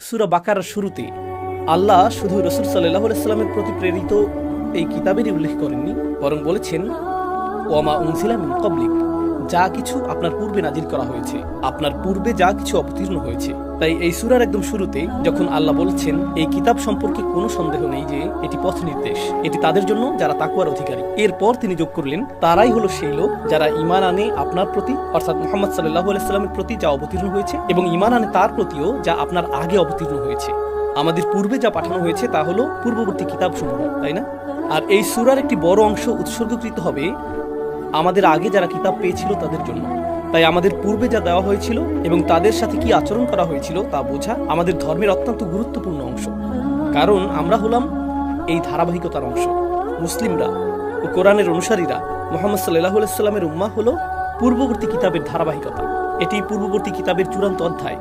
সূরা বাকারার শুরুতে আল্লাহ শুধু রাসূল সাল্লাল্লাহু আলাইহি ওয়াসাল্লামের প্রতি প্রেরিত এই কিতাবেরই উল্লেখ করেননি, বরং বলেছেন ওয়ামা উনজিলা মিন ক্বাবলিক, যা কিছু আপনার পূর্বে নাজিল করা হয়েছে, আপনার পূর্বে যা কিছু অবতীর্ণ হয়েছে। তাই এই সূরার একদম শুরুতে যখন আল্লাহ বলছেন এই কিতাব সম্পর্কে কোনো সন্দেহ নেই যে এটি পথ নির্দেশ, এটি তাদের জন্য যারা তাকওয়ার অধিকারী। এরপর তিনি যোগ করলেন তারাই হলো সেই লোক যারা ঈমান আনে আপনার প্রতি, অর্থাৎ মুহাম্মদ সাল্লাল্লাহু আলাইহি ওয়াসাল্লামের প্রতি যা অবতীর্ণ হয়েছে, এবং ঈমান আনে তার প্রতিও যা আপনার আগে অবতীর্ণ হয়েছে। আমাদের পূর্বে যা পাঠানো হয়েছে তা হলো পূর্ববর্তী কিতাবসমূহ, তাই না? আর এই সূরার একটি বড় অংশ উৎসর্গকৃত হবে আমাদের আগে যারা কিতাব পেয়েছিল তাদের জন্য। তাই আমাদের পূর্বে যা দেওয়া হয়েছিল এবং তাদের সাথে কি আচরণ করা হয়েছিল তা বোঝা আমাদের ধর্মের অত্যন্ত গুরুত্বপূর্ণ অংশ, কারণ আমরা হলাম এই ধারাবাহিকতার অংশ। মুসলিমরা ও কোরআনের অনুসারীরা, মুহাম্মদ সাল্লাল্লাহু আলাইহি ওয়াসাল্লামের উম্মাহ হলো পূর্ববর্তী কিতাবের ধারাবাহিকতা। এটি পূর্ববর্তী কিতাবের চূড়ান্ত অধ্যায়।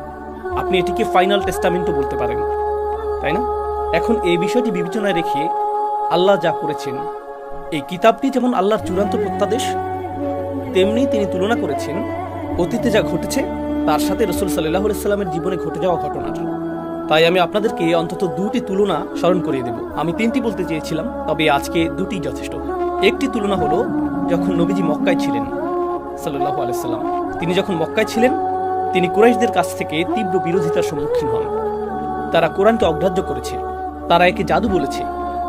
আপনি এটিকে ফাইনাল টেস্টামেন্টও বলতে পারেন, তাই না? এখন এই বিষয়টি বিবেচনায় রেখে আল্লাহ যা করেছেন, এই কিতাবটি যেমন আল্লাহর চূড়ান্ত প্রত্যাদেশ, তেমনি তিনি তুলনা করেছেন অতীতে যা ঘটেছে তার সাথে রাসূল সাল্লাল্লাহু আলাইহি ওয়াসাল্লামের জীবনে ঘটে যাওয়া ঘটনার। তাই আমি আপনাদেরকে অন্তত দুটি তুলনা স্মরণ করিয়ে দেব। আমি তিনটি বলতে চেয়েছিলাম, তবে আজকে দুটি যথেষ্ট। একটি তুলনা হলো যখন নবীজি মক্কায় ছিলেন সাল্লাল্লাহু আলাইহি ওয়াসাল্লাম, তিনি যখন মক্কায় ছিলেন তিনি কুরাইশদের কাছ থেকে তীব্র বিরোধিতার সম্মুখীন হন। তারা কোরআনকে অগ্রাহ্য করেছে, তারা একে জাদু বলেছে।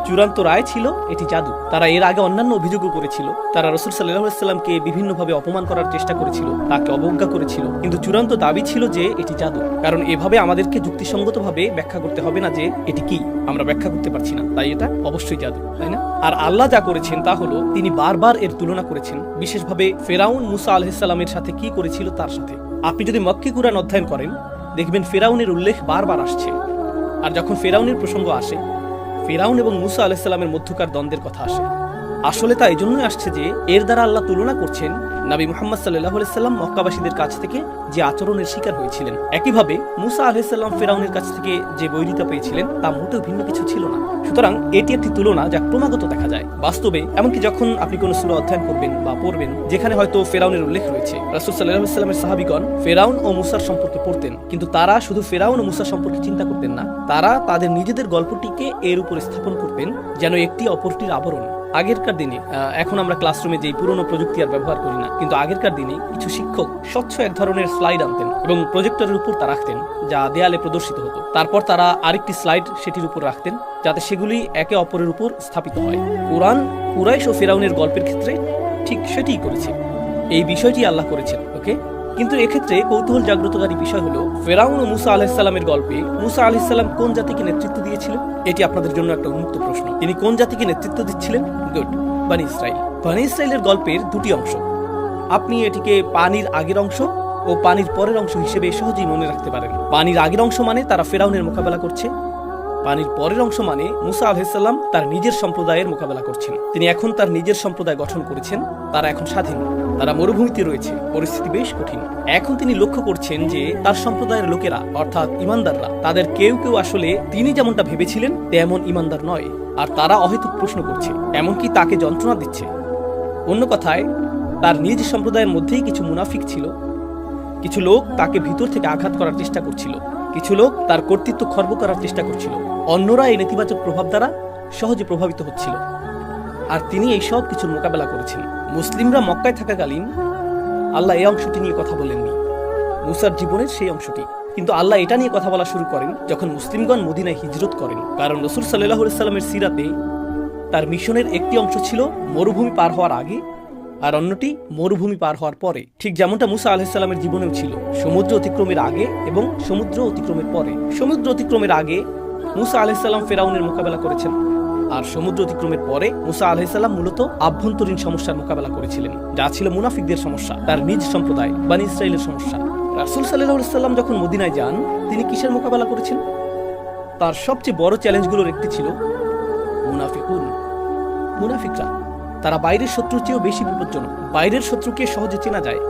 চূড়ান্ত রায় ছিল এটি জাদু। তারা এর আগে অন্যান্য অভিযোগও করেছিল। তারা রাসূল সাল্লাল্লাহু আলাইহি ওয়াসাল্লামকে বিভিন্নভাবে অপমান করার চেষ্টা করেছিল, তাকে অবজ্ঞা করেছিল, কিন্তু চূড়ান্ত দাবি ছিল যে এটি জাদু। কারণ এভাবে আমাদেরকে যুক্তিসঙ্গতভাবে ব্যাখ্যা করতে হবে না যে এটি কি, আমরা ব্যাখ্যা করতে পারছি না, তাই এটা অবশ্যই জাদু, তাই না? আর আল্লাহ যা করেছেন তা হলো তিনি বারবার এর তুলনা করেছেন, বিশেষভাবে ফেরাউন মুসা আলাইহিস সালামের সাথে কি করেছিল তার সাথে। আপনি যদি মক্কি কুরআন অধ্যয়ন করেন দেখবেন ফেরাউনের উল্লেখ বারবার আসছে। আর যখন ফেরাউনের প্রসঙ্গ আসে, ফেরাউন এবং মুসা আলাইহিস সালামের মধ্যকার দ্বন্দ্বের কথা আসে। আসলে তা এজন্যই আসছে যে এর দ্বারা আল্লাহ তুলনা করছেন নবী মুহাম্মদ সাল্লাল্লাহু আলাইহি সাল্লাম মক্কাবাসীদের কাছ থেকে যে আচরণের শিকার হয়েছিলেন, একইভাবে মুসা আলাইহিস সালাম ফেরাউনের কাছ থেকে যে বৈরিতা পেয়েছিলেন তা মোটেও ভিন্ন কিছু ছিল না। সুতরাং এটি একটি তুলনা যা ক্রমাগত দেখা যায় বাস্তবে। এমনকি যখন আপনি কোনো সূরা অধ্যয়ন করবেন বা পড়বেন যেখানে হয়তো ফেরাউনের উল্লেখ রয়েছে, রাসূল সাল্লাল্লাহু আলাইহি সাল্লামের সাহাবীগণ ফেরাউন ও মুসার সম্পর্কে পড়তেন, কিন্তু তারা শুধু ফেরাউন ও মুসা সম্পর্কে চিন্তা করতেন না, তারা তাদের নিজেদের গল্পটিকে এর উপর স্থাপন করতেন যেন একটি অপরটির আবরণ। আগেরকার দিনে, এখন আমরা ক্লাসরুমে যেই পুরনো প্রযুক্তি আর ব্যবহার করি না, কিন্তু আগেরকার দিনে কিছু শিক্ষক স্বচ্ছ এক ধরনের স্লাইড আনতেন এবং প্রজেক্টরের উপর তা রাখতেন যা দেয়ালে প্রদর্শিত হতো। তারপর তারা আরেকটি স্লাইড সেটির উপর রাখতেন যাতে সেগুলি একে অপরের উপর স্থাপিত হয়। কোরআন কুরাইশ ও ফেরাউনের গল্পের ক্ষেত্রে ঠিক সেটিই করেছে। এই বিষয়টি আল্লাহ করেছেন, ওকে? কিন্তু এক্ষেত্রে কৌতূহল জাগ্রতকারী বিষয় হলো ফেরাউন ও মুসা আলাইহিস সালামের গল্পে মুসা আলাইহিস সালাম কোন জাতিকে নেতৃত্ব দিয়েছিল? এটি আপনাদের জন্য একটা উন্মুক্ত প্রশ্ন। তিনি কোন জাতিকে নেতৃত্ব দিচ্ছিলেন? গুড, বনি ইসরাইল। বনি ইসরাইলের গল্পের দুটি অংশ। আপনি এটিকে পানির আগের অংশ ও পানির পরের অংশ হিসেবে সহজেই মনে রাখতে পারেন। পানির আগের অংশ মানে তারা ফেরাউনের মোকাবেলা করছে, পানির পরের অংশ মানে মুসা আলাইহিস সালাম তার নিজের সম্প্রদায়ের মোকাবেলা করছেন। তিনি এখন তার নিজের সম্প্রদায় গঠন করেছেন, তারা এখন স্বাধীন, তারা মরুভূমিতে রয়েছে, পরিস্থিতি বেশ কঠিন। এখন তিনি লক্ষ্য করছেন যে তার সম্প্রদায়ের লোকেরা অর্থাৎ ইমানদাররা, তাদের কেউ কেউ আসলে তিনি যেমনটা ভেবেছিলেন তেমন ইমানদার নয়, আর তারা অহেতুক প্রশ্ন করছে, এমনকি তাকে যন্ত্রণা দিচ্ছে। অন্য কথায় তার নিজ সম্প্রদায়ের মধ্যেই কিছু মুনাফিক ছিল, কিছু লোক তাকে ভিতর থেকে আঘাত করার চেষ্টা করছিল, কিছু লোক তার কর্তৃত্ব খর্ব করার চেষ্টা করছিল, অন্যরা এই নেতিবাচক প্রভাব দ্বারা সহজে প্রভাবিত হচ্ছিল, আর তিনি এই সব কিছুর মোকাবেলা করেছেন। মুসলিমরা মক্কায় থাকাকালীন আল্লাহ এই অংশটি নিয়ে কথা বলেননি, মুসার জীবনের সেই অংশটি। কিন্তু আল্লাহ এটা নিয়ে কথা বলা শুরু করেন যখন মুসলিমগণ মদিনায় হিজরত করেন, কারণ রাসূল সাল্লাল্লাহু আলাইহি সাল্লামের সিরাতে তার মিশনের একটি অংশ ছিল মরুভূমি পার হওয়ার আগে আর অন্যটি মরুভূমি পার হওয়ার পরে। ঠিক যেমনটা মুসা আলাইহিস সালামের জীবনেও ছিল, সমুদ্র অতিক্রমের আগে এবং সমুদ্র অতিক্রমের পরে। সমুদ্র অতিক্রমের আগে মুসা আলাইহিস সালাম ফেরাউনের মোকাবেলা করেছেন, আর সমুদ্র অতিক্রমের পরে মুসা আলাইহিস সালাম মূলত আভ্যন্তরীণ সমস্যার মোকাবেলা করেছিলেন, যা ছিল মুনাফিকদের সমস্যা, তার নিজ সম্প্রদায় বনি ইসরাইলের সমস্যা। রাসূল সাল্লাল্লাহু আলাইহি সাল্লাম যখন মদিনায় যান তিনি কিসের মোকাবেলা করেছেন? তার সবচেয়ে বড় চ্যালেঞ্জগুলোর একটি ছিল মুনাফিকরা। তারা বাইরের শত্রুর চেয়েও বেশি বিপজ্জনক। বাইরের শত্রুকে সহজে চেনা যায়,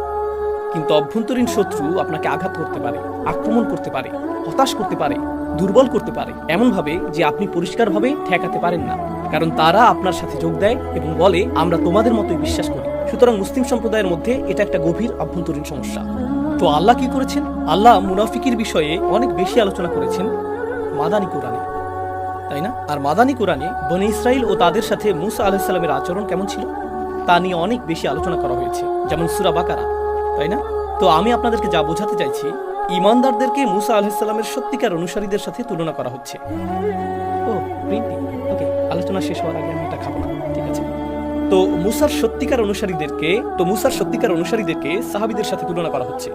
কিন্তু অভ্যন্তরীণ শত্রু আপনাকে আঘাত করতে পারে, আক্রমণ করতে পারে, হতাশ করতে পারে, দুর্বল করতে পারে, এমনভাবে যে আপনি পরিষ্কারভাবে ঠেকাতে পারেন না, কারণ তারা আপনার সাথে যোগ দেয় এবং বলে আমরা তোমাদের মতোই বিশ্বাস করি। সুতরাং মুসলিম সম্প্রদায়ের মধ্যে এটা একটা গভীর আভ্যন্তরীণ সমস্যা। তো আল্লাহ কি করেছেন? আল্লাহ মুনাফিকের বিষয়ে অনেক বেশি আলোচনা করেছেন মাদানী কোরআনে, তাই না? আর মাদানী কোরআনে বনী ইসরাইল ও তাদের সাথে মুসা আলাইহিস সালামের আচরণ কেমন ছিল তা নিয়ে অনেক বেশি আলোচনা করা হয়েছে, যেমন সূরা বাকারা, তাই না? তো আমি আপনাদেরকে যা বোঝাতে চাইছি, ঈমানদারদেরকে মুসা আলাইহিস সালামের সত্যিকার অনুসারীদের সাথে তুলনা করা হচ্ছে। ও প্রিন্টিং, ওকে, আলোচনা শেষ হওয়ার আগে আমি এটা খাবো না, ঠিক আছে? তো মুসার সত্যিকার অনুসারীদেরকে সাহাবীদের সাথে তুলনা করা হচ্ছে।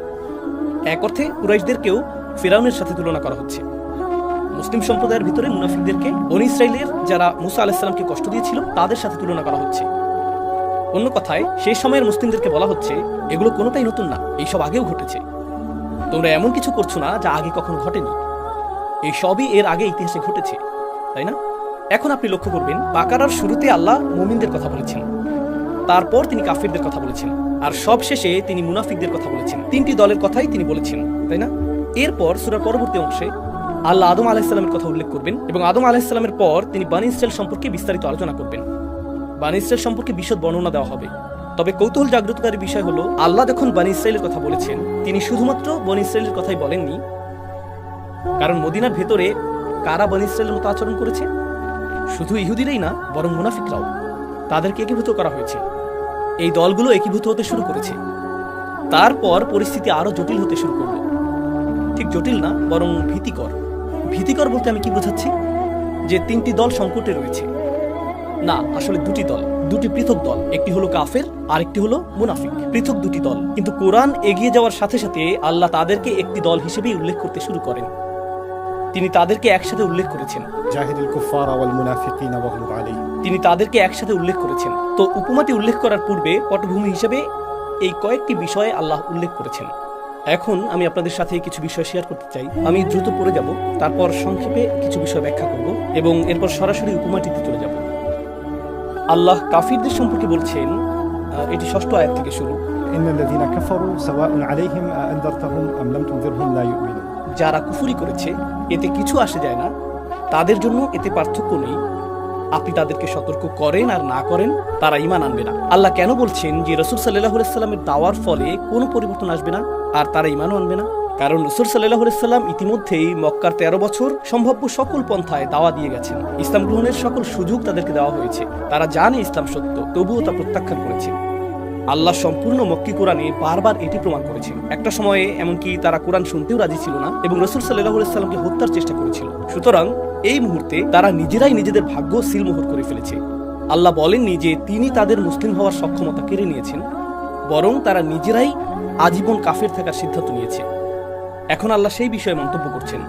এক অর্থে কুরাইশদেরকেও ফিরআউনের সাথে তুলনা করা হচ্ছে। মুসলিম সম্প্রদায়ের ভিতরে মুনাফিকদেরকে বনী ইসরাইলের যারা মুসা আলাইহিস সালামকে কষ্ট দিয়েছিল তাদের সাথে তুলনা করা হচ্ছে। অন্য কথায় সেই সময়ের মুসলিমদেরকে বলা হচ্ছে এগুলো কোনোটাই নতুন না, এইসব আগেও ঘটেছে। তোমরা এমন কিছু করছো না যা আগে কখনো ঘটেনি, এই সবই এর আগে ইতিহাসে ঘটেছে, তাই না? এখন আপনি লক্ষ্য করবেন, বাকারার শুরুতে আল্লাহ মুমিনদের কথা বলেছেন, তারপর তিনি কাফিরদের কথা বলেছেন, আর সব শেষে তিনি মুনাফিকদের কথা বলেছেন। তিনটি দলের কথাই তিনি বলেছেন, তাই না? এরপর সূরার পরবর্তী অংশে আল্লাহ আদম আলাইহিস সালামের কথা উল্লেখ করবেন এবং আদম আলাইহিস সালামের পর তিনি বনী ইসরাইল সম্পর্কে বিস্তারিত আলোচনা করবেন। বনী ইসরাইল সম্পর্কে বিশদ বর্ণনা দেওয়া হবে। তবে কৌতূহল জাগ্রতকারী বিষয় হলো, আল্লাহ যখন বনী ইসরাইলের কথা বলেছেন তিনি শুধুমাত্র বনী ইসরাইলের কথাই বলেননি, কারণ মদিনার ভেতরে কারা বনী ইসরাইলের মতো আচরণ করেছে? শুধু ইহুদিরাই না, বরং মুনাফিকরাও। তাদেরকে একীভূত করা হয়েছে, এই দলগুলো একীভূত হতে শুরু করেছে। তারপর পরিস্থিতি আরো জটিল হতে শুরু করলো। ঠিক জটিল না, বরং ভীতিকর। ভীতিকর বলতে আমি কি বোঝাচ্ছি? যে তিনটি দল সংকটে রয়েছে না, আসলে দুটি দল, দুটি পৃথক দল। একটি হলো কাফের আর একটি হলো মুনাফিক, পৃথক দুটি দল। কিন্তু কোরআন এগিয়ে যাওয়ার সাথে সাথে আল্লাহ তাদেরকে একটি দল হিসেবেই উল্লেখ করতে শুরু করেন। তিনি তাদেরকে একসাথে উল্লেখ করেছেন, তিনি তাদেরকে একসাথে উল্লেখ করেছেন। তো উপমাটি উল্লেখ করার পূর্বে পটভূমি হিসেবে এই কয়েকটি বিষয়ে আল্লাহ উল্লেখ করেছেন। এখন আমি আপনাদের সাথে কিছু বিষয় শেয়ার করতে চাই। আমি দ্রুত পড়ে যাব, তারপর সংক্ষেপে কিছু বিষয় ব্যাখ্যা করব এবং এরপর সরাসরি উপমাটিতে চলে যাব। আল্লাহ কাফিরদের সম্পর্কে বলছেন, এটি 6ষ্ঠ আয়াত থেকে শুরু, যারা কুফরি করেছে এতে কিছু আসে যায় না, তাদের জন্য এতে পার্থক্য নেই, আপনি তাদেরকে সতর্ক করেন আর না করেন, তারা ঈমান আনবে না। আল্লাহ কেন বলছেন যে রাসূল সাল্লাল্লাহু আলাইহি সাল্লামের দাওয়ার ফলে কোনো পরিবর্তন আসবে না আর তারা ঈমানও আনবে না? কারণ রাসূল সাল্লাল্লাহু আলাইহি সাল্লাম ইতিমধ্যেই মক্কার 13 বছর সম্ভাব্য সকল পন্থায় দাওয়া দিয়ে গেছেন। ইসলাম গ্রহণের সকল সুযোগ তাদেরকে দেওয়া হয়েছে। তারা জানে ইসলাম সত্য, তবুও তা প্রত্যাখ্যান করেছে। আল্লাহ সম্পূর্ণ মক্কি কোরআনে বারবার এটি প্রমাণ করেছেন। একটা সময়ে এমনকি তারা কোরআন শুনতেও রাজি ছিল না এবং রাসূল সাল্লাল্লাহু আলাইহি সাল্লামকে হত্যার চেষ্টা করেছিল। সুতরাং এই মুহূর্তে তারা নিজেরাই নিজেদের ভাগ্য সিলমোহর করে ফেলেছে। আল্লাহ বলেননি যে তিনি তাদের মুসলিম হওয়ার সক্ষমতা কেড়ে নিয়েছেন, বরং তারা নিজেরাই আজীবন কাফের থাকার সিদ্ধান্ত নিয়েছে। এখন আল্লাহ সেই বিষয়ে মন্তব্য করছেন,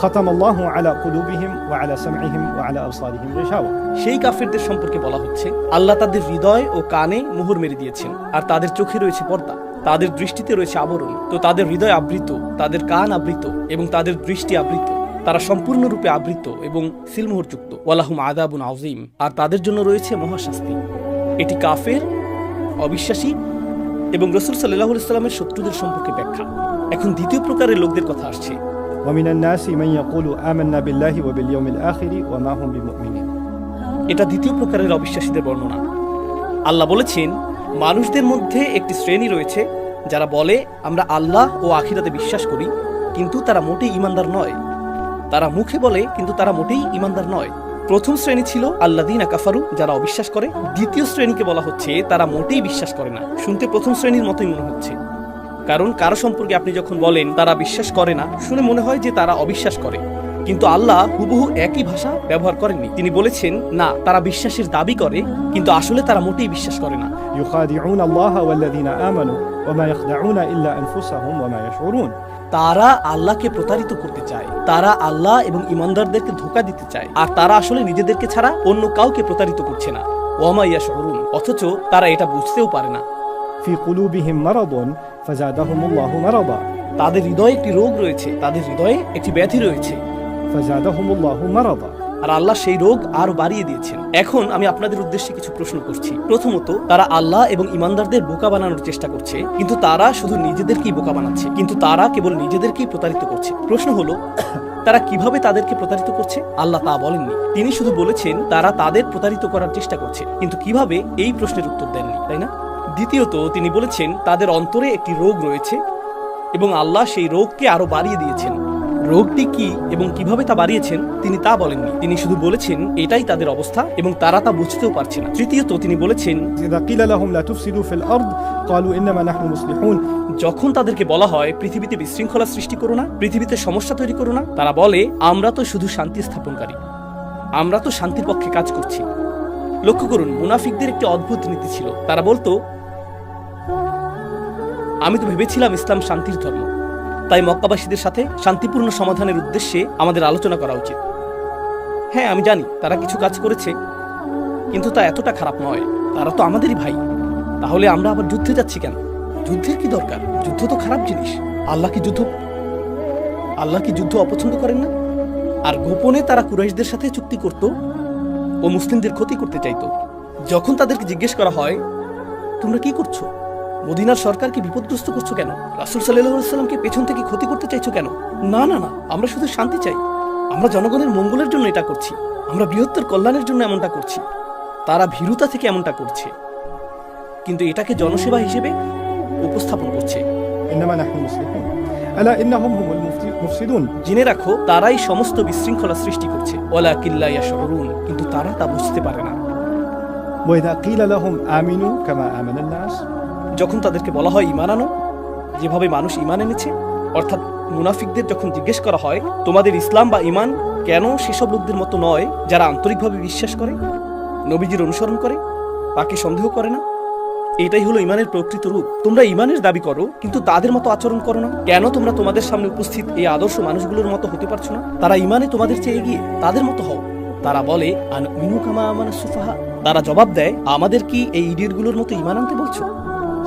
খাতামাল্লাহু আলা কুলুবিহিম ওয়া আলা সামঈহিম ওয়া আলা আবসারিহিম গিশাওয়া। সেই কাফেরদের সম্পর্কে বলা হচ্ছে, আল্লাহ তাদের হৃদয় ও কানে মোহর মেরে দিয়েছেন, আর তাদের চোখে রয়েছে পর্দা, তাদের দৃষ্টিতে রয়েছে আবরণ। তো তাদের হৃদয় আবৃত, তাদের কান আবৃত এবং তাদের দৃষ্টি আবৃত, তারা সম্পূর্ণরূপে আবৃত এবং সিলমোহরযুক্ত। ওয়ালাহুম আযাবুন আযীম, আর তাদের জন্য রয়েছে মহাশাস্তি। এটি কাফের, অবিশ্বাসী এবং রাসূল সাল্লাল্লাহু আলাইহি সাল্লামের শত্রুদের সম্পর্কে ব্যাখ্যা। এখন দ্বিতীয় প্রকারের লোকদের কথা আসছে, ওয়ামিনান নাসি মান ইয়াকুলু আমান্না বিল্লাহি ওয়া বিল ইয়াউমিল আখির ওয়া মা হুম বিমুমিনিন। এটা দ্বিতীয় প্রকারের অবিশ্বাসীদের বর্ণনা। আল্লাহ বলেছেন, মানুষদের মধ্যে একটি শ্রেণী রয়েছে যারা বলে আমরা আল্লাহ ও আখিরাতে বিশ্বাস করি, কিন্তু তারা মোটেই ঈমানদার নয়। তারা মুখে বলে, কিন্তু তারা মোটেই ঈমানদার নয়। প্রথম শ্রেণী ছিল আল্লাযীনা কাফারু, যারা অবিশ্বাস করে। দ্বিতীয় শ্রেণীকে বলা হচ্ছে তারা মোটেই বিশ্বাস করে না। শুনতে প্রথম শ্রেণীর মতোই মনে হচ্ছে, কারণ কারো সম্পর্কে আপনি যখন বলেন তারা বিশ্বাস করে না, শুনে মনে হয় যে তারা অবিশ্বাস করে। কিন্তু আল্লাহ হুবহু একই ভাষা ব্যবহার করেননি। তিনি বলেছেন, না, তারা বিশ্বাসের দাবি করে, কিন্তু আসলে তারা মোটেই বিশ্বাস করে না। ইউখাদিউনা আল্লাহা ওয়াল্লাযীনা আমানু ওয়া মা ইয়াখদাউনা ইল্লা আনফুসাহুম ওয়া মা ইয়াশউরুন। তারা আল্লাহকে প্রতারিত করতে চায়, তারা আল্লাহ এবং ঈমানদারদেরকে ধোঁকা দিতে চায়, আর তারা আসলে নিজেদেরকে ছাড়া অন্য কাউকে প্রতারিত করছে না। ওয়া মা ইয়াশউরুন, অথচ তারা এটা বুঝতেও পারে না। ফি কুলুবিহিম মারাদুন ফাযাদাহুমুল্লাহু মারাদা। তাদের হৃদয়ে একটি রোগ রয়েছে, তাদের হৃদয়ে একটি ব্যাধি রয়েছে। ফাযাদাহুমুল্লাহু মারাদা, আর আল্লাহ সেই রোগ আরো বাড়িয়ে দিয়েছেন। এখন আমি আপনাদের উদ্দেশ্যে কিছু প্রশ্ন করছি। প্রথমত, তারা আল্লাহ এবং ঈমানদারদের বোকা বানানোর চেষ্টা করছে, কিন্তু তারা শুধু নিজেদেরকেই বোকা বানাচ্ছে, কিন্তু তারা কেবল নিজেদেরকেই প্রতারিত করছে। প্রশ্ন হলো, তারা কিভাবে তাদেরকে প্রতারিত করছে? আল্লাহ তা বলেননি। তিনি শুধু বলেছেন তারা তাদের প্রতারিত করার চেষ্টা করছে, কিন্তু কিভাবে, এই প্রশ্নের উত্তর দেননি, তাই না? দ্বিতীয়ত, তিনি বলেছেন তাদের অন্তরে একটি রোগ রয়েছে এবং আল্লাহ সেই রোগকে আরো বাড়িয়ে দিয়েছেন। রোগটি কি এবং কিভাবে তা বাড়িয়েছেন তিনি তা বলেননি। তিনি শুধু বলেছেন এটাই তাদের অবস্থা এবং তারা তা বুঝতেও পারছে না। তৃতীয়ত তিনি বলেছেন, إذا قيل لهم لا تفسدوا في الأرض قالوا إنما نحن مصلحون যখন তাদেরকে বলা হয় পৃথিবীতে বিশৃঙ্খলা সৃষ্টি করো না, পৃথিবীতে সমস্যা তৈরি করো না, তারা বলে আমরা তো শুধু শান্তি স্থাপনকারী, আমরা তো শান্তির পক্ষে কাজ করছি। লক্ষ্য করুন, মুনাফিকদের একটি অদ্ভুত নীতি ছিল। তারা বলতো, আমি তো ভেবেছিলাম ইসলাম শান্তির ধর্ম, তাই মক্কাবাসীদের সাথে শান্তিপূর্ণ সমাধানের উদ্দেশ্যে আমাদের আলোচনা করা উচিত। হ্যাঁ, আমি জানি তারা কিছু কাজ করেছে, কিন্তু তা এতটা খারাপ নয়। তারা তো আমাদেরই ভাই, তাহলে আমরা আবার যুদ্ধে যাচ্ছি কেন? যুদ্ধের কি দরকার? যুদ্ধ তো খারাপ জিনিস। আল্লাহ কি যুদ্ধ অপছন্দ করেন না? আর গোপনে তারা কুরাইশদের সাথে চুক্তি করত ও মুসলিমদের ক্ষতি করতে চাইতো। যখন তাদেরকে জিজ্ঞেস করা হয় তোমরা কি করছো, মদিনার সরকারকে বিপদগ্রস্ত করছো কেন, রাসূল সাল্লাল্লাহু আলাইহি ওয়াসাল্লামকে পেছন থেকে ক্ষতি করতে চাইছো কেন? না, আমরা শুধু শান্তি চাই, আমরা জনগণের মঙ্গলের জন্য এটা করছি, আমরা বৃহত্তর কল্যাণের জন্য এমনটা করছি। তারা ভীরুতা থেকে এমনটা করছে, কিন্তু এটাকে জনসেবা হিসেবে উপস্থাপন করছে। إنما نحن مصلحون ألا إنهم هم المفسدون জেনে রাখো, তারাই সমস্ত বিশৃঙ্খলা সৃষ্টি করছে। ওয়ালাকিন লা ইয়াশউরুন, কিন্তু তারা তা বুঝতে পারে না। وإذا قيل لهم آمنوا كما آمن الناس যখন তাদেরকে বলা হয় ঈমান আনো, যেভাবে মানুষ ঈমান এনেছে, অর্থাৎ মুনাফিকদের যখন জিজ্ঞেস করা হয় তোমাদের ইসলাম বা ঈমান কেন সেসব লোকদের মতো নয় যারা আন্তরিকভাবে বিশ্বাস করে, নবীজির অনুসরণ করে, তাকে সন্দেহ করে না, এটাই হলো ঈমানের প্রকৃত রূপ। তোমরা ঈমানের দাবি করো কিন্তু তাদের মতো আচরণ করো না কেন? তোমরা তোমাদের সামনে উপস্থিত এই আদর্শ মানুষগুলোর মতো হতে পারছো না? তারা ঈমানে তোমাদের চেয়ে এগিয়ে, তাদের মতো হও। তারা বলে আনুমিনু কামা আমানা সুফাহা। তারা জবাব দেয়, আমাদের কি এই ইডিয়টগুলোর মতো ঈমান আনতে বলছো?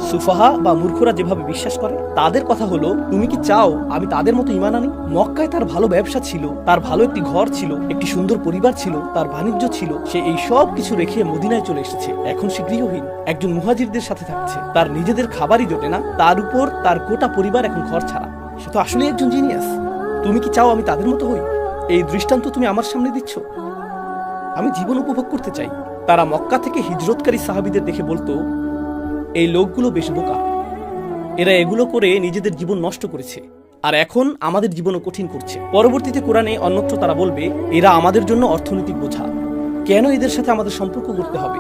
সুফাহা বা মূর্খরা যেভাবে বিশ্বাস করে, তাদের কথা হলো তুমি কি চাও আমি তাদের মতো ঈমান আনি? মক্কায় তার ভালো ব্যবসা ছিল, তার ভালো একটি ঘর ছিল, একটি সুন্দর পরিবার ছিল, তার বাণিজ্য ছিল। সে এই সব কিছু রেখে মদিনায় চলে এসেছে। এখন সে গৃহহীন, একজন মুহাজিরদের সাথে থাকছে, তার নিজেদের খাবারই জোটে না, তার উপর তার গোটা পরিবার এখন ঘর ছাড়া। সে তো আসলে একজন জিনিয়াস। তুমি কি চাও আমি তাদের মতো হই? এই দৃষ্টান্ত তুমি আমার সামনে দিচ্ছ? আমি জীবন উপভোগ করতে চাই। তারা মক্কা থেকে হিজরতকারী সাহাবীদের দেখে বলতো, এই লোকগুলো বেশ বোকা, এরা এগুলো করে নিজেদের জীবন নষ্ট করেছে, আর এখন আমাদের জীবনও কঠিন করছে। পরবর্তীতে কোরআনে অন্যত্র তারা বলবে, এরা আমাদের জন্য অর্থনৈতিক বোঝা, কেন এদের সাথে আমাদের সম্পর্ক করতে হবে?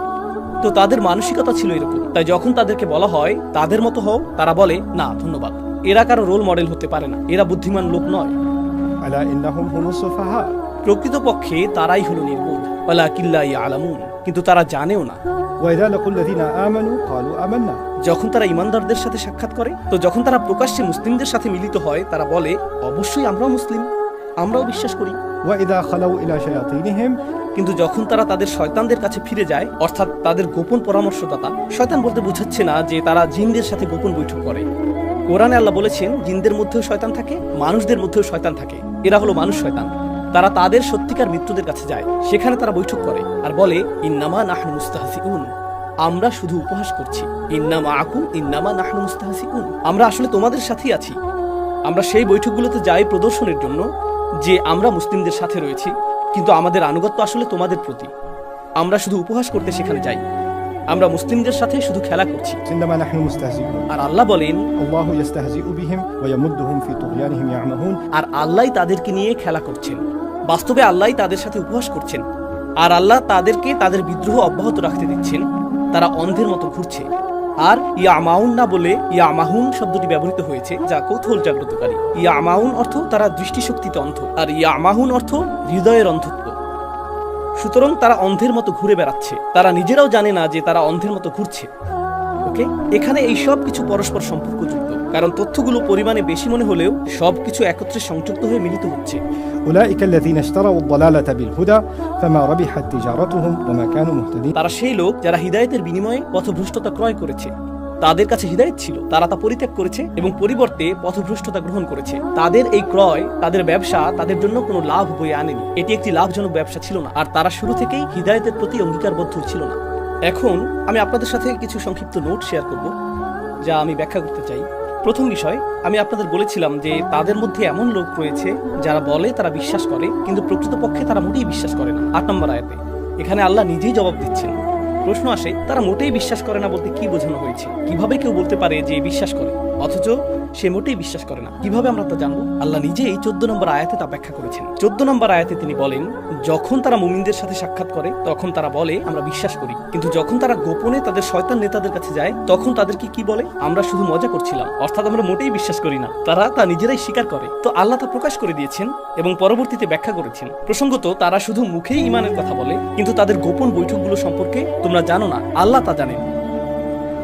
তো তাদের মানসিকতা ছিল এরকম। তাই যখন তাদেরকে বলা হয় তাদের মতো হও, তারা বলে না ধন্যবাদ, এরা কারো রোল মডেল হতে পারে না, এরা বুদ্ধিমান লোক নয়। ألا إنهم هم السفهاء প্রকৃতপক্ষে তারাই হলো নির্বোধ। ওয়ালাকিন লা ইয়ালামুন, কিন্তু তারা জানেও না। وإذا لقوا الذين آمنوا قالوا آمنا যখন তারা ইমানদারদের সাথে সাক্ষাৎ করে, তো যখন তারা প্রকাশ্যে মুসলিমদের সাথে মিলিত হয়, তারা বলে অবশ্যই আমরাও মুসলিম, আমরাও বিশ্বাস করি। وإذا خلوا إلى شياطينهم কিন্তু যখন তারা তাদের শয়তানদের কাছে ফিরে যায়, অর্থাৎ তাদের গোপন পরামর্শদাতা, শয়তান বলতে বোঝাচ্ছে না যে তারা জিনদের সাথে গোপন বৈঠক করে। কোরআনে আল্লাহ বলেছেন জিনদের মধ্যেও শয়তান থাকে, মানুষদের মধ্যেও শয়তান থাকে। এরা হলো মানুষ শয়তান। তারা তাদের সত্যিকার মিত্রদের কাছে যায়, সেখানে তারা বৈঠক করে আর বলে ইন্নামা নাহনু মুস্তাহজিউন, আমরা শুধু উপহাস করছি। ইন্নামা আকুম ইন্নামা নাহনু মুস্তাহজিউন, আমরা আসলে তোমাদের সাথেই আছি। আমরা সেই বৈঠকগুলোতে যাই প্রদর্শনের জন্য যে আমরা মুসলিমদের সাথে রয়েছি, কিন্তু আমাদের আনুগত্য আসলে তোমাদের প্রতি। আমরা শুধু উপহাস করতে সেখানে যাই, আমরা মুসলিমদের সাথে শুধু খেলা করছি। إنما نحن مستهزئون আর আল্লাহ বলেন, الله يستهزئ بهم ويمدهم في طغيانهم يعمهون আর আল্লাহই তাদেরকে নিয়ে খেলা করছেন। বাস্তবে আল্লাহই তাদের সাথে উপহাস করছেন, আর আল্লাহ তাদেরকে তাদের বিদ্রোহ অব্যাহত রাখতে দিচ্ছেন। তারা অন্ধের মতো ঘুরছে। আর ইয়ামাউন না বলে ইয়ামাহুন শব্দটি ব্যবহৃত হয়েছে, যা কৌতূহল জাগ্রতকারী। ইয়ামাউন অর্থ তারা দৃষ্টিশক্তিতে অন্ধ, আর ইয়ামাহুন অর্থ হৃদয়ের অন্ধত্ব। সুতরাং তারা অন্ধের মতো ঘুরে বেড়াচ্ছে, তারা নিজেরাও জানে না যে তারা অন্ধের মতো ঘুরছে। ওকে, এখানে এই সব কিছু পরস্পর সম্পর্কযুক্ত, কারণ তথ্যগুলো পরিমাণে বেশি মনে হলেও সবকিছু একত্রে সংযুক্ত হয়ে মিলিত হচ্ছে। أولئك الذين اشتروا الضلالة بالهدى فما ربحت تجارتهم وما كانوا مهتدين তারা সেই লোক যারা হিদায়েতের বিনিময়ে পথভ্রষ্টতা ক্রয় করেছে। তাদের কাছে হিদায়েত ছিল, তারা তা পরিত্যাগ করেছে এবং পরিবর্তে পথভ্রষ্টতা গ্রহণ করেছে। তাদের এই ক্রয়, তাদের ব্যবসা তাদের জন্য কোনো লাভ বয়ে আনেনি। এটি একটি লাভজনক ব্যবসা ছিল না, আর তারা শুরু থেকেই হিদায়েতের প্রতি অঙ্গীকারবদ্ধ ছিল না। এখন আমি আপনাদের সাথে কিছু সংক্ষিপ্ত নোট শেয়ার করব, যা আমি ব্যাখ্যা করতে চাই। প্রথম বিষয়, আমি আপনাদের বলেছিলাম যে তাদের মধ্যে এমন লোক রয়েছে যারা বলে তারা বিশ্বাস করে, কিন্তু প্রকৃতপক্ষে তারা মোটেই বিশ্বাস করে না। 8 নম্বর আয়াতে এখানে আল্লাহ নিজেই জবাব দিচ্ছেন। প্রশ্ন আসে, তারা মোটেই বিশ্বাস করে না বলতে কি বোঝানো হয়েছে? কিভাবে কেউ বলতে পারে যে বিশ্বাস করে? অথচ সে মোটেই বিশ্বাস করে না। কিভাবে আমরা তা জানবো? আল্লাহ নিজেই 14 নম্বর আয়াতে তা ব্যাখ্যা করেছেন। 14 নম্বর আয়াতে তিনি বলেন, যখন তারা মুমিনদের সাথে সাক্ষাৎ করে তখন তারা বলে আমরা বিশ্বাস করি, কিন্তু যখন তারা গোপনে তাদের শয়তান নেতাদের কাছে যায় তখন তাদেরকে কি বলে? আমরা শুধু মজা করছিলাম, অর্থাৎ আমরা মোটেই বিশ্বাস করি না। তারা তা নিজেরাই স্বীকার করে। তো আল্লাহ তা প্রকাশ করে দিয়েছেন এবং পরবর্তীতে ব্যাখ্যা করেছেন। প্রসঙ্গত, তারা শুধু মুখেই ঈমানের কথা বলে, কিন্তু তাদের গোপন বৈঠকগুলো সম্পর্কে তোমরা জানো না, আল্লাহ তা জানেন।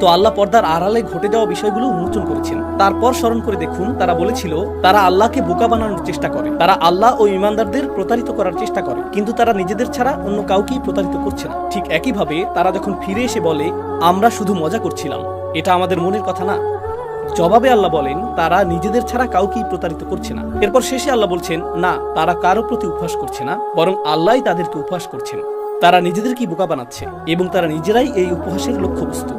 তো আল্লাহ পর্দার আড়ালে ঘটে যাওয়া বিষয়গুলো উন্মোচন করেছেন। তারপর স্মরণ করে দেখুন, তারা বলেছিল তারা আল্লাহকে বোকা বানানোর চেষ্টা করে, তারা আল্লাহ ও ঈমানদারদের প্রতারিত করার চেষ্টা করে, কিন্তু তারা নিজেদের ছাড়া অন্য কাউকেই প্রতারিত করছে না। ঠিক একইভাবে তারা যখন ফিরে এসে বলে আমরা শুধু মজা করছিলাম, এটা আমাদের মনের কথা না, জবাবে আল্লাহ বলেন তারা নিজেদের ছাড়া কাউকেই প্রতারিত করছে না। এরপর শেষে আল্লাহ বলছেন, না, তারা কারো প্রতি উপহাস করছে না, বরং আল্লাহই তাদেরকে উপহাস করছেন। তারা নিজেদেরকেই বোকা বানাচ্ছে এবং তারা নিজেরাই এই উপহাসের লক্ষ্যবস্তু।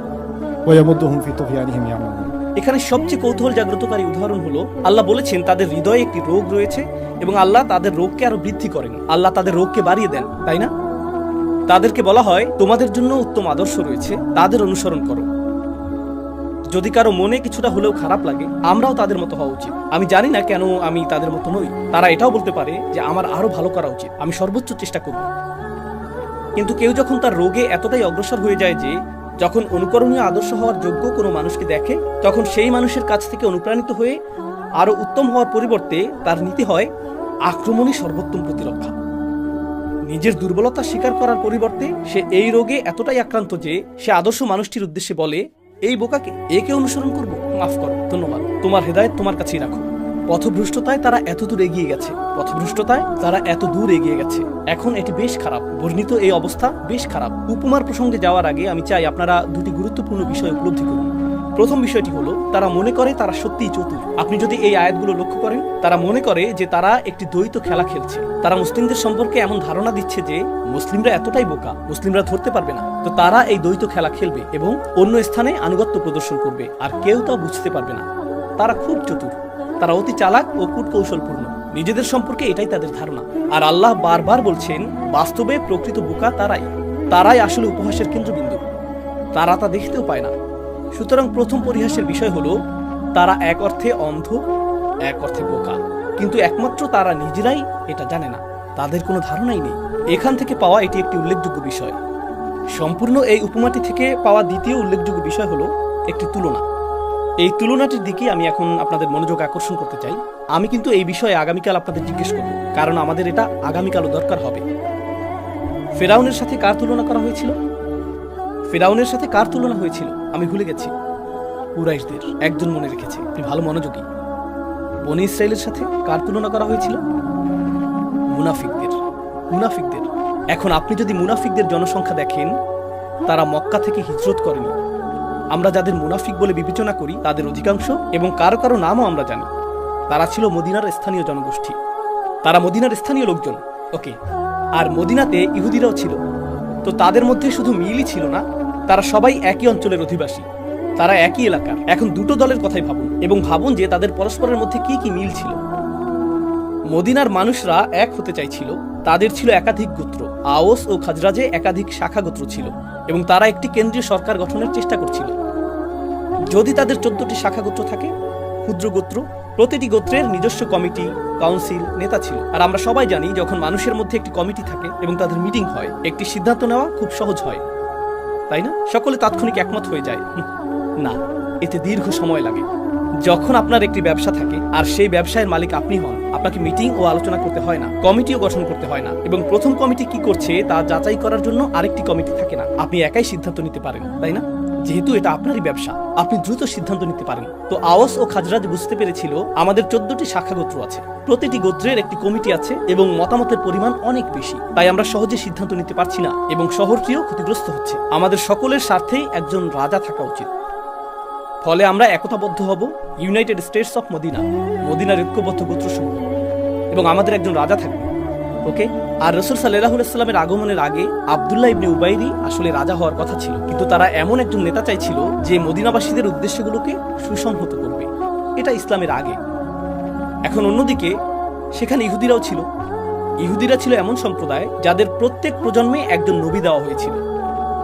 ويمدهم في طغيانهم يعمهون। এখানে সবচেয়ে কৌতূহল জাগ্রতকারী উদাহরণ হলো, আল্লাহ বলেছেন তাদের হৃদয়ে একটি রোগ রয়েছে এবং আল্লাহ তাদের রোগকে আরো বৃদ্ধি করেন, আল্লাহ তাদের রোগকে বাড়িয়ে দেন, তাই না? তাদেরকে বলা হয় তোমাদের জন্য উত্তম আদর্শ রয়েছে, তাদের অনুসরণ করো। যদি কারো মনে কিছুটা হলেও খারাপ লাগে, আমরাও তাদের মতো হওয়া উচিত। আমি জানি না কেন আমি তাদের মতো নই। তারা এটাও বলতে পারে যে আমার আরো ভালো করা উচিত, আমি সর্বোচ্চ চেষ্টা করব। কিন্তু কেউ যখন তার রোগে এতটাই অগ্রসর হয়ে যায় যে যখন অনুকরণীয় আদর্শ হওয়ার যোগ্য কোনো মানুষকে দেখে, তখন সেই মানুষের কাছ থেকে অনুপ্রাণিত হয়ে আরো উত্তম হওয়ার পরিবর্তে তার নীতি হয় আক্রমণই সর্বোত্তম প্রতিরক্ষা। নিজের দুর্বলতা স্বীকার করার পরিবর্তে সে এই রোগে এতটাই আক্রান্ত যে সে আদর্শ মানুষটির উদ্দেশ্যে বলে, এই বোকাকে, একে অনুসরণ করব, মাফ করো, ধন্যবাদ, তোমার হেদায়েত তোমার কাছেই রাখো। পথভ্রষ্টতায় তারা এত দূর এগিয়ে গেছে, এখন এটি বেশ খারাপ। বর্ণিত এই অবস্থা বেশ খারাপ। উপমার প্রসঙ্গে যাওয়ার আগে আমি চাই আপনারা দুটি গুরুত্বপূর্ণ বিষয় উপলব্ধি করুন। প্রথম বিষয়টি হলো, তারা মনে করে তারা সত্যিই চতুর। আপনি যদি এই আয়াতগুলো লক্ষ্য করেন, তারা মনে করে যে তারা একটি দ্বৈত খেলা খেলছে। তারা মুসলিমদের সম্পর্কে এমন ধারণা দিচ্ছে যে মুসলিমরা এতটাই বোকা, মুসলিমরা ধরতে পারবে না। তো তারা এই দ্বৈত খেলা খেলবে এবং অন্য স্থানে আনুগত্য প্রদর্শন করবে, আর কেউ তা বুঝতে পারবে না। তারা খুব চতুর, তারা অতি চালাক ও কূটকৌশলপূর্ণ। নিজেদের সম্পর্কে এটাই তাদের ধারণা। আর আল্লাহ বারবার বলছেন, বাস্তবে প্রকৃত বোকা তারাই আসলে উপহাসের কেন্দ্রবিন্দু। তারা তা দেখতেও পায় না। সুতরাং প্রথম পরিহাসের বিষয় হলো, তারা এক অর্থে অন্ধ, এক অর্থে বোকা, কিন্তু একমাত্র তারা নিজেরাই এটা জানে না, তাদের কোনো ধারণাই নেই। এখান থেকে পাওয়া এটি একটি উল্লেখযোগ্য বিষয়। সম্পূর্ণ এই উপমাটি থেকে পাওয়া দ্বিতীয় উল্লেখযোগ্য বিষয় হলো একটি তুলনা। এই তুলনাটির দিকে আমি এখন আপনাদের মনোযোগ আকর্ষণ করতে চাই। আমি কিন্তু এই বিষয়ে আগামীকাল আপনাদের জিজ্ঞেস করব, কারণ আমাদের এটা আগামীকালও দরকার হবে। ফেরাউনের সাথে কার তুলনা করা হয়েছিল? আমি ভুলে গেছি। কুরাইশদের। একজন মনে রেখেছে, আপনি ভালো মনোযোগী। বনি ইসরাইলের সাথে কার তুলনা করা হয়েছিল? মুনাফিকদের। এখন আপনি যদি মুনাফিকদের জনসংখ্যা দেখেন, তারা মক্কা থেকে হিজরত করেনি। আমরা যাদের মুনাফিক বলে বিবেচনা করি তাদের অধিকাংশ, এবং কারো কারো নামও আমরা জানি, তারা ছিল মদিনার স্থানীয় জনগোষ্ঠী, তারা মদিনার স্থানীয় লোকজন। ওকে, আর মদিনাতে ইহুদিরাও ছিল। তো তাদের মধ্যে শুধু মিলই ছিল না, তারা সবাই একই অঞ্চলের অধিবাসী, তারা একই এলাকার। এখন দুটো দলের কথাই ভাবুন এবং ভাবুন যে তাদের পরস্পরের মধ্যে কি কি মিল ছিল। মদিনার মানুষরা এক হতে চাইছিল, তাদের ছিল একাধিক গোত্র, আওস ও খাজরাজে একাধিক শাখা গোত্র ছিল, এবং তারা একটি কেন্দ্রীয় সরকার গঠনের চেষ্টা করছিল। যদি তাদের 14টি শাখা গোত্র থাকে, ক্ষুদ্র গোত্র, প্রতিটি গোত্রের নিজস্ব কমিটি, কাউন্সিল, নেতা ছিল। আর আমরা সবাই জানি, যখন মানুষের মধ্যে একটি কমিটি থাকে এবং তাদের মিটিং হয়, একটি সিদ্ধান্ত নেওয়া খুব সহজ হয়, তাই না? সকলে তাৎক্ষণিক একমত হয়ে যায়। না, এতে দীর্ঘ সময় লাগে। যখন আপনার একটি ব্যবসা থাকে আর সেই ব্যবসায়ের মালিক আপনি হন, আপনাকে মিটিং ও আলোচনা করতে হয় না, কমিটিও গঠন করতে হয় না, এবং প্রথম কমিটি কি করছে তা যাচাই করার জন্য আরেকটি কমিটি থাকে না। আপনি একাই সিদ্ধান্ত নিতে পারেন, তাই না? যেহেতু এটা আপনারই ব্যবসা, আপনি দ্রুত সিদ্ধান্ত নিতে পারেন। তো আওস ও খাজরাজ বুঝতে পেরেছিল, আমাদের 14টি শাখা গোত্র আছে, প্রতিটি গোত্রের একটি কমিটি আছে এবং মতামতের পরিমাণ অনেক বেশি, তাই আমরা সহজে সিদ্ধান্ত নিতে পারছি না এবং শহরটিও ক্ষতিগ্রস্ত হচ্ছে। আমাদের সকলের স্বার্থেই একজন রাজা থাকা উচিত। ফলে আমরা একতাবদ্ধ হব, ইউনাইটেড স্টেটস অফ মদিনার ঐক্যবদ্ধ গোত্রসমূহ, এবং আমাদের একজন রাজা থাকবে। ওকে, আর রাসূল সাল্লাল্লাহু আলাইহি ওয়াসাল্লামের আগমনের আগে আব্দুল্লাহ ইবনে উবাইরই আসলে রাজা হওয়ার কথা ছিল, কিন্তু তারা এমন একজন নেতা চাইছিল যে মদিনাবাসীদের উদ্দেশ্যগুলোকে সুসংহত করবে। এটা ইসলামের আগে। এখন অন্যদিকে সেখানে ইহুদিরা ছিল এমন সম্প্রদায় যাদের প্রত্যেক প্রজন্মে একজন নবী দেওয়া হয়েছিল।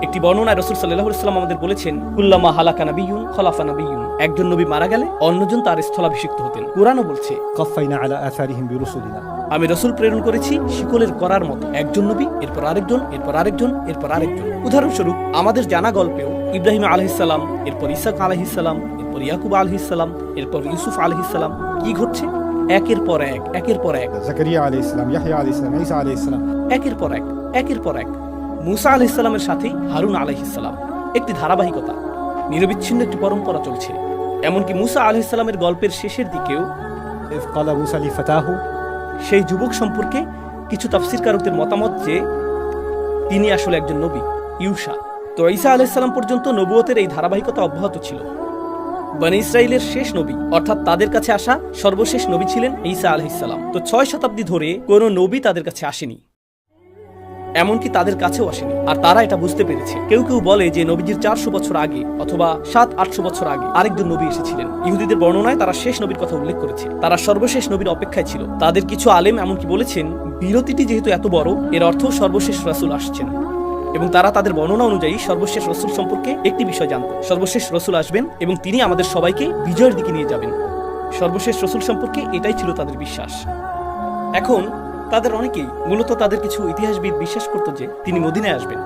একটি বর্ণনায় রাসূল সাল্লাল্লাহু আলাইহি ওয়াসাল্লাম আমাদের বলেছেন, কুল্লামা হালাকা নাবিয়্যুন খলাফা নাবিয়্যুন। একজন নবী মারা গেলে অন্যজন তার স্থলাভিষিক্ত হতেন। কুরআনও বলছে, قفينا على آثارهم برسلنا। আমি রাসূল প্রেরণ করেছি শিকলের করার মতো, একজন নবী এরপর আরেকজন, এরপর আরেকজন, এরপর আরেকজন। উদাহরণস্বরূপ আমাদের জানা গল্পেও ইব্রাহিম আলাইহিস সালাম, এরপর ইসহাক আলাইহিস সালাম, এরপর ইয়াকুব আলাইহিস সালাম, এরপর ইউসুফ আলাইহিস সালাম, কি ঘটছে? একের পর এক, একের পর এক, زكريا عليه السلام، يحيى عليه السلام، عيسى عليه السلام। একের পর এক, একের পর এক। মুসা আলাইহিস সালামের সাথে হারুন আলাইহিস সালাম, একটি ধারাবাহিকতা, নিরবিচ্ছিন্ন একটি পরম্পরা চলছে। এমনকি মুসা আলাইহিস সালামের গল্পের শেষের দিকেও إذ قال موسى لفتاه সেই যুবক সম্পর্কে কিছু তাফসীরকারকদের মতামত যে তিনি আসলে একজন নবী, ইউশা। তো ঈসা আলাইহিস সালাম পর্যন্ত নবুয়তের এই ধারাবাহিকতা অব্যাহত ছিল। বনী ইসরাইলের শেষ নবী, অর্থাৎ তাদের কাছে আসা সর্বশেষ নবী ছিলেন ঈসা আলাইহিস সালাম। তো 6 শতাব্দী ধরে কোনো নবী তাদের কাছে আসেনি, এমনকি তাদের কাছেও আসেনি, আর তারা এটা বুঝতে পেরেছে। কেউ কেউ বলে যে নবীজির 400 বছর আগে অথবা 700-800 বছর আগে আরেকজন নবী এসেছিলেন। ইহুদিদের বর্ণনায় তারা শেষ নবীর কথা উল্লেখ করেছে, তারা সর্বশেষ নবীর অপেক্ষায় ছিল। তাদের কিছু আলেম এমনকি বলেছেন, বিরতিটি যেহেতু এত বড়, এর অর্থ সর্বশেষ রাসূল আসছেন। এবং তারা তাদের বর্ণনা অনুযায়ী সর্বশেষ রসুল সম্পর্কে একটি বিষয় জানত, সর্বশেষ রসুল আসবেন এবং তিনি আমাদের সবাইকে বিজয়ের দিকে নিয়ে যাবেন। সর্বশেষ রসুল সম্পর্কে এটাই ছিল তাদের বিশ্বাস। এখন তাদের অনেকেই, মূলত তাদের কিছু ইতিহাসবিদ বিশ্বাস করত যে তিনি মদিনায় আসবেন।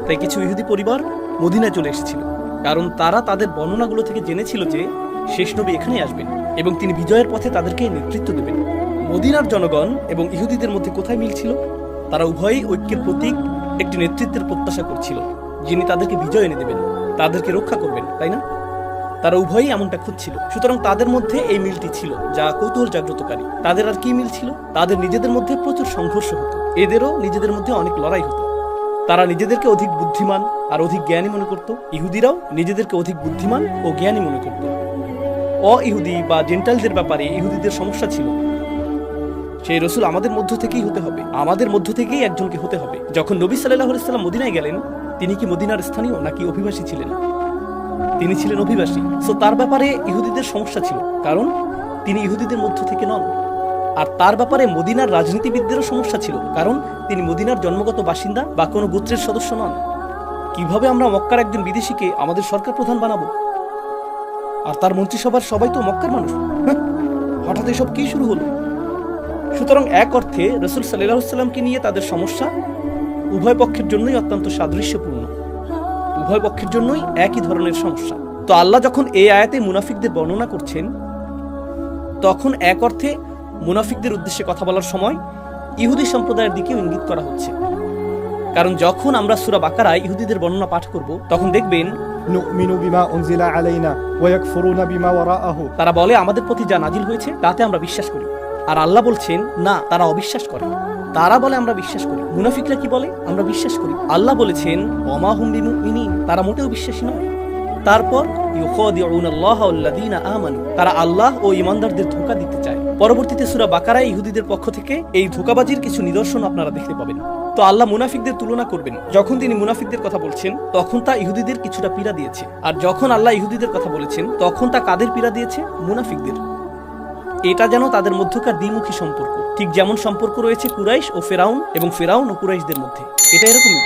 তাই কিছু ইহুদি পরিবার মদিনায় চলে এসেছিল, কারণ তারা তাদের বর্ণনাগুলো থেকে জেনেছিল যে শেষ নবী এখানেই আসবেন এবং তিনি বিজয়ের পথে তাদেরকে নেতৃত্ব দেবেন। মদিনার জনগণ এবং ইহুদিদের মধ্যে কোথায় মিল ছিল? তারা উভয়ই ঐক্যের প্রতীক, একটি নেতৃত্বের প্রত্যাশা করছিল, যিনি তাদেরকে বিজয় এনে দেবেন, তাদেরকে রক্ষা করবেন, তাই না? তারা উভয়ই এমনটা খুঁজছিল। সুতরাং তাদের মধ্যে এই মিলটি ছিল, যা কৌতূহল জাগ্রতকারী। তাদের আর কি মিল ছিল? তাদের নিজেদের মধ্যে প্রচুর সংঘর্ষ হতো, এদেরও নিজেদের মধ্যে অনেক লড়াই হতো। তারা নিজেদেরকে অধিক বুদ্ধিমান আর অধিক জ্ঞানী মনে করত, ইহুদিরাও নিজেদেরকে অধিক বুদ্ধিমান ও জ্ঞানী মনে করত। ইহুদি বা জেন্টাইলদের ব্যাপারে ইহুদিদের সমস্যা ছিল, সেই রসুল আমাদের মধ্য থেকেই হতে হবে, আমাদের মধ্য থেকেই একজনকে হতে হবে। যখন নবী সাল্লাল্লাহু আলাইহি ওয়াসাল্লাম মদিনায় গেলেন, তিনি কি মদিনার স্থানীয় নাকি অভিবাসী ছিলেন? তিনি ছিলেন অভিবাসী। সো তার ব্যাপারে ইহুদিদের সমস্যা ছিল, কারণ তিনি ইহুদিদের মধ্য থেকে নন। আর তার ব্যাপারে মদিনার রাজনীতিবিদদেরও সমস্যা ছিল, কারণ তিনি মদিনার জন্মগত বাসিন্দা বা কোনো গোত্রের সদস্য নন। কিভাবে আমরা মক্কার একজন বিদেশিকে আমাদের সরকার প্রধান বানাবো? আর তার মন্ত্রিসভার সবাই তো মক্কার মানুষ। হঠাৎ এসব কি শুরু হলো? সুতরাং এক অর্থে রাসূল সাল্লাল্লাহু আলাইহি ওয়াসাল্লামকে নিয়ে তাদের সমস্যা উভয় পক্ষের জন্যই অত্যন্ত সাদৃশ্যপূর্ণ, উভয় পক্ষের জন্যই একই ধরনের সমস্যা। তো আল্লাহ যখন এই আয়াতে মুনাফিকদের বর্ণনা করছেন, তখন এক অর্থে মুনাফিকদের উদ্দেশ্যে কথা বলার সময় ইহুদি সম্প্রদায়ের দিকে ইঙ্গিত করা হচ্ছে। কারণ যখন আমরা সূরা বাকারায় ইহুদিদের বর্ণনা পাঠ করব, তখন দেখবেন নুমিনু বিমা উনজিলা আলাইনা ওয়া ইয়াকফুরুনা বিমা ওয়ারাআহু। তারা বলে আমাদের প্রতি যা নাজিল হয়েছে তাতে আমরা বিশ্বাস করি, আর আল্লাহ বলছেন না, তারা অবিশ্বাস করে। তারা বলে আমরা বিশ্বাস করি। মুনাফিকরা কি বলে? আমরা বিশ্বাস করি। আল্লাহ বলেছেন ওমা হুম বিমুমিনিন, তারা মোটেও বিশ্বাসী নয়। তারপর ইউখাদিউনাল্লাহ ওয়াল্লাযীনা আমানু, তারা আল্লাহ ও ঈমানদারদের ধোঁকা দিতে চায়। পরবর্তীতে সূরা বাকারায় ইহুদিদের পক্ষ থেকে এই ধোঁকাবাজির কিছু নিদর্শন আপনারা দেখতে পাবেন। তো আল্লাহ মুনাফিকদের তুলনা করবেন। যখন তিনি মুনাফিকদের কথা বলছেন, তখন তা ইহুদিদের কিছুটা পীড়া দিয়েছে, আর যখন আল্লাহ ইহুদিদের কথা বলেছেন, তখন তা কাদের পীড়া দিয়েছে? মুনাফিকদের। এটা যেন তাদের মধ্যকার দ্বিমুখী সম্পর্ক, ঠিক যেমন সম্পর্ক রয়েছে কুরাইশ ও ফেরাউন এবং ফেরাউন ও কুরাইশদের মধ্যে। এটা এরকমই।